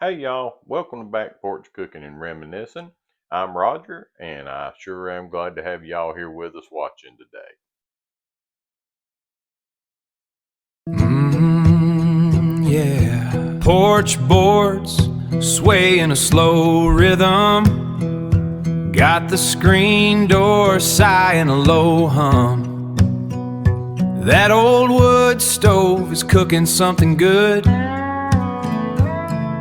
Hey y'all, welcome to Back Porch Cooking and Reminiscing. I'm Roger, and I sure am glad to have y'all here with us watching today. Yeah. Porch boards sway in a slow rhythm. Got the screen door sighing a low hum. That old wood stove is cooking something good.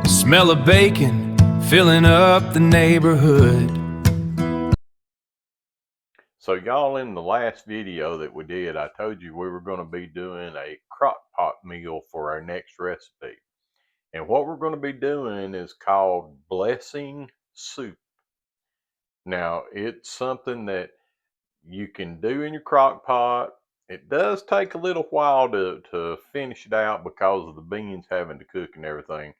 Smell of bacon filling up the neighborhood. So y'all, in the last video that we did, I told you we were going to be doing a crock pot meal for our next recipe. And what we're going to be doing is called blessing soup. Now, it's something that you can do in your crock pot. It does take a little while to finish it out because of the beans having to cook and everything,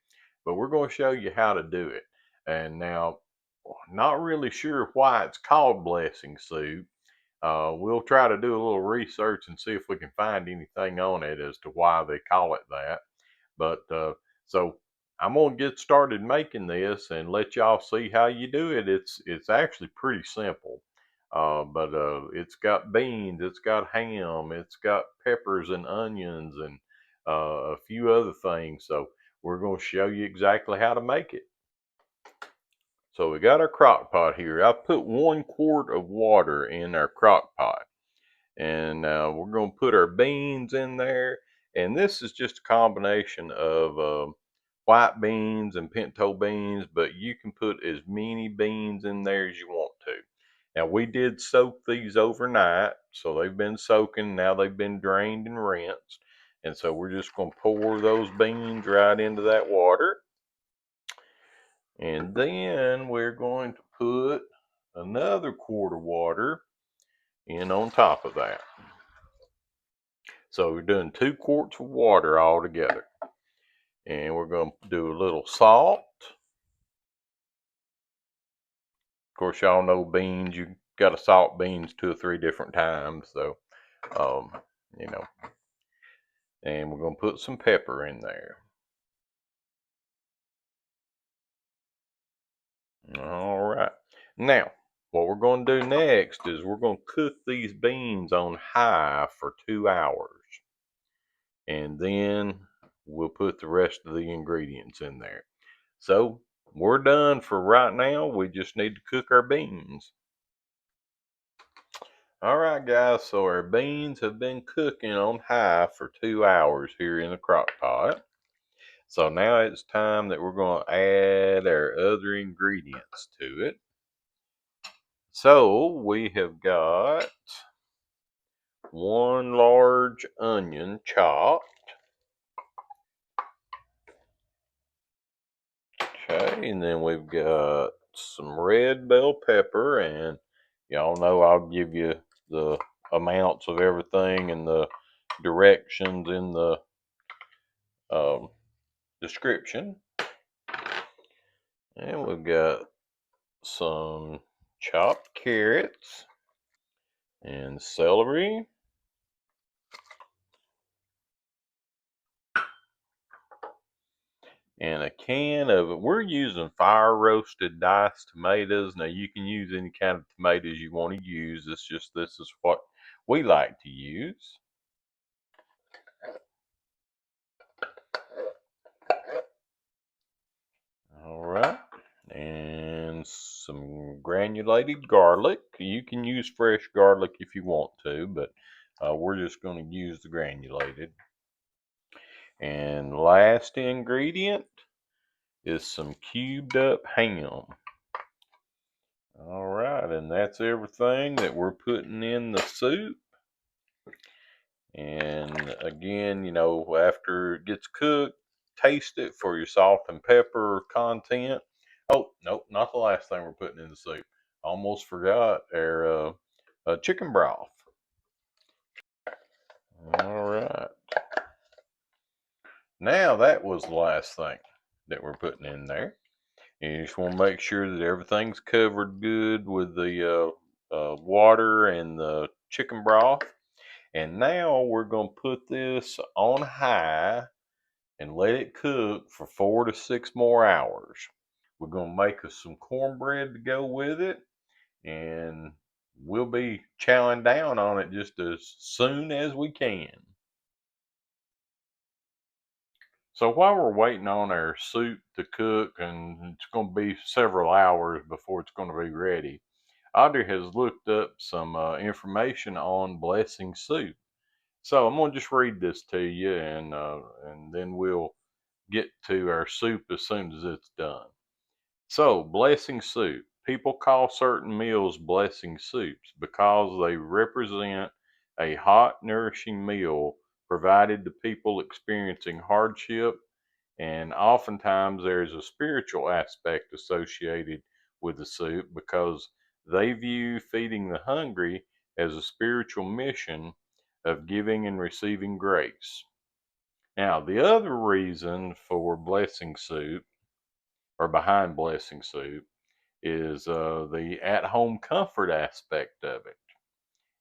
but we're going to show you how to do it. And now, not really sure why it's called blessing soup. We'll try to do a little research and see if we can find anything on it as to why they call it that. But so I'm gonna get started making this and let y'all see how you do it. It's actually pretty simple. But it's got beans, it's got ham, it's got peppers and onions and a few other things. So we're going to show you exactly how to make it. So we got our crock pot here. I put 1 quart of water in our crock pot, and we're going to put our beans in there. And this is just a combination of white beans and pinto beans, but you can put as many beans in there as you want to. Now, we did soak these overnight, so they've been soaking. Now they've been drained and rinsed. And so we're just going to pour those beans right into that water. And then we're going to put another quart of water in on top of that. So we're doing 2 quarts of water all together. And we're going to do a little salt. Of course, y'all know beans, you got to salt beans 2 or 3 different times. So, um, you know, and we're going to put some pepper in there. All right. Now, what we're going to do next is we're going to cook these beans on high for 2 hours. And then we'll put the rest of the ingredients in there. So we're done for right now. We just need to cook our beans. All right, guys, so our beans have been cooking on high for 2 hours here in the crock pot. So now it's time that we're going to add our other ingredients to it. So we have got 1 large onion chopped. Okay, and then we've got some red bell pepper, and y'all know I'll give you the amounts of everything and the directions in the um, description. And we've got some chopped carrots and celery. And a can of, we're using fire roasted diced tomatoes. Now you can use any kind of tomatoes you want to use. It's just, this is what we like to use. All right. And some granulated garlic. You can use fresh garlic if you want to, but we're just going to use the granulated. And last ingredient is some cubed up ham. All right, and that's everything that we're putting in the soup. And again, you know, after it gets cooked, taste it for your salt and pepper content. Oh, nope, not the last thing we're putting in the soup. Almost forgot our chicken broth. All right. Now that was the last thing that we're putting in there. And you just want to make sure that everything's covered good with the water and the chicken broth. And now we're going to put this on high and let it cook for 4 to 6 more hours. We're going to make us some cornbread to go with it, and we'll be chowing down on it just as soon as we can. So while we're waiting on our soup to cook, and it's going to be several hours before it's going to be ready, Audrey has looked up some information on blessing soup. So I'm going to just read this to you, and then we'll get to our soup as soon as it's done. So, blessing soup. People call certain meals blessing soups because they represent a hot, nourishing meal provided to people experiencing hardship, and oftentimes there's a spiritual aspect associated with the soup because they view feeding the hungry as a spiritual mission of giving and receiving grace. Now, the other reason for blessing soup or behind blessing soup is the at home comfort aspect of it.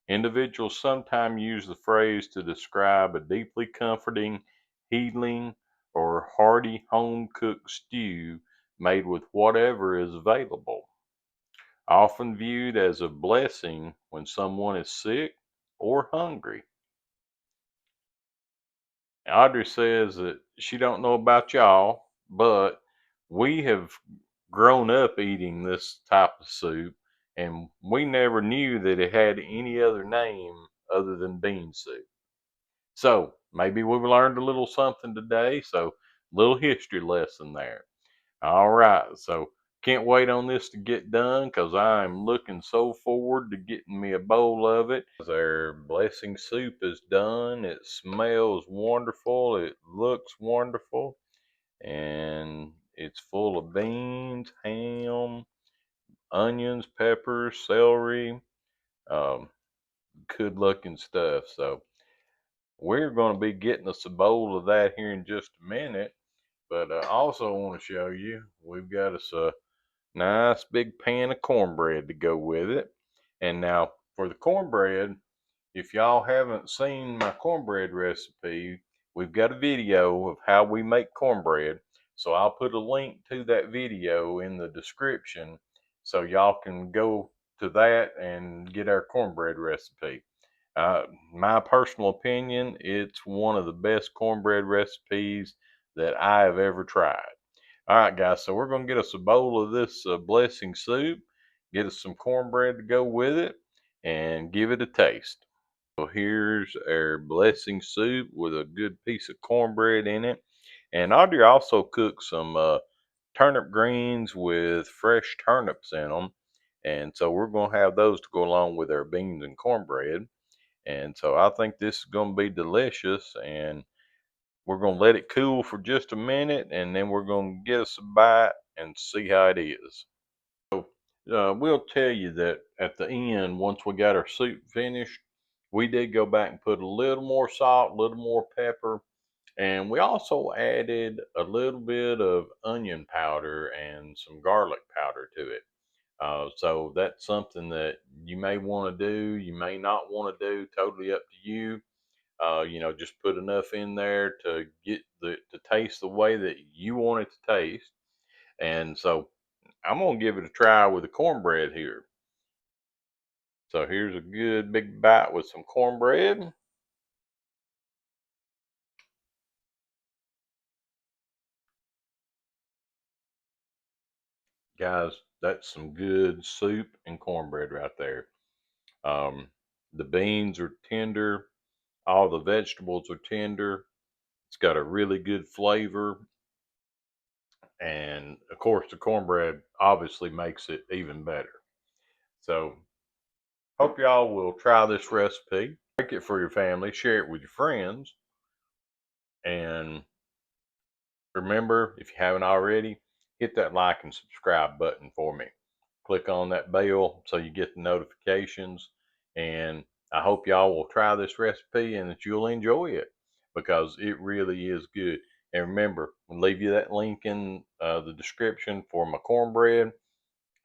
Individuals sometimes use the phrase to describe a deeply comforting, healing, or hearty home cooked stew made with whatever is available, often viewed as a blessing when someone is sick or hungry. Audrey says that she don't know about y'all, but we have grown up eating this type of soup, and we never knew that it had any other name other than bean soup. So maybe we've learned a little something today. So little history lesson there. All right. So can't wait on this to get done because I'm looking so forward to getting me a bowl of it. Our blessing soup is done. It smells wonderful. It looks wonderful. And it's full of beans, ham, onions, peppers, celery, um, good looking stuff. So we're going to be getting us a bowl of that here in just a minute. But I also want to show you we've got us a nice big pan of cornbread to go with it. And now for the cornbread, if y'all haven't seen my cornbread recipe, we've got a video of how we make cornbread. So I'll put a link to that video in the description so y'all can go to that and get our cornbread recipe. My personal opinion, it's one of the best cornbread recipes that I have ever tried. All right, guys, so we're going to get us a bowl of this blessing soup, get us some cornbread to go with it, and give it a taste. So here's our blessing soup with a good piece of cornbread in it. And Audrey also cooked some turnip greens with fresh turnips in them. And so we're going to have those to go along with our beans and cornbread. And so I think this is going to be delicious. And we're going to let it cool for just a minute. And then we're going to get us a bite and see how it is. We'll tell you that at the end, once we got our soup finished, we did go back and put a little more salt, a little more pepper, and we also added a little bit of onion powder and some garlic powder to it. So that's something that you may want to do, you may not want to do, totally up to you. Just put enough in there to get the to taste the way that you want it to taste. And so I'm gonna give it a try with the cornbread here. So here's a good big bite with some cornbread. Guys, that's some good soup and cornbread right there. Um, the beans are tender, all the vegetables are tender. It's got a really good flavor. And of course, the cornbread obviously makes it even better. So, hope y'all will try this recipe. Make it for your family, share it with your friends, and remember, if you haven't already, hit that like and subscribe button for me. Click on that bell so you get the notifications. And I hope y'all will try this recipe and that you'll enjoy it because it really is good. And remember, I'll leave you that link in the description for my cornbread.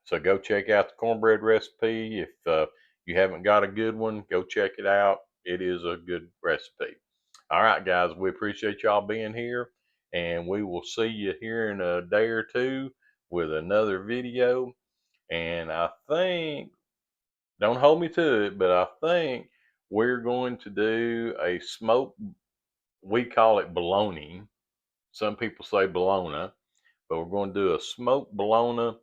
So go check out the cornbread recipe. If you haven't got a good one, go check it out. It is a good recipe. All right, guys, we appreciate y'all being here. And we will see you here in a day or two with another video. And I think, don't hold me to it, but I think we're going to do a smoked, we call it bologna. Some people say bologna, but we're going to do a smoked bologna,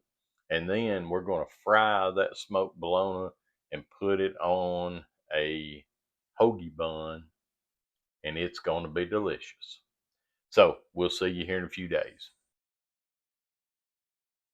and then we're going to fry that smoked bologna and put it on a hoagie bun, and it's going to be delicious. So we'll see you here in a few days.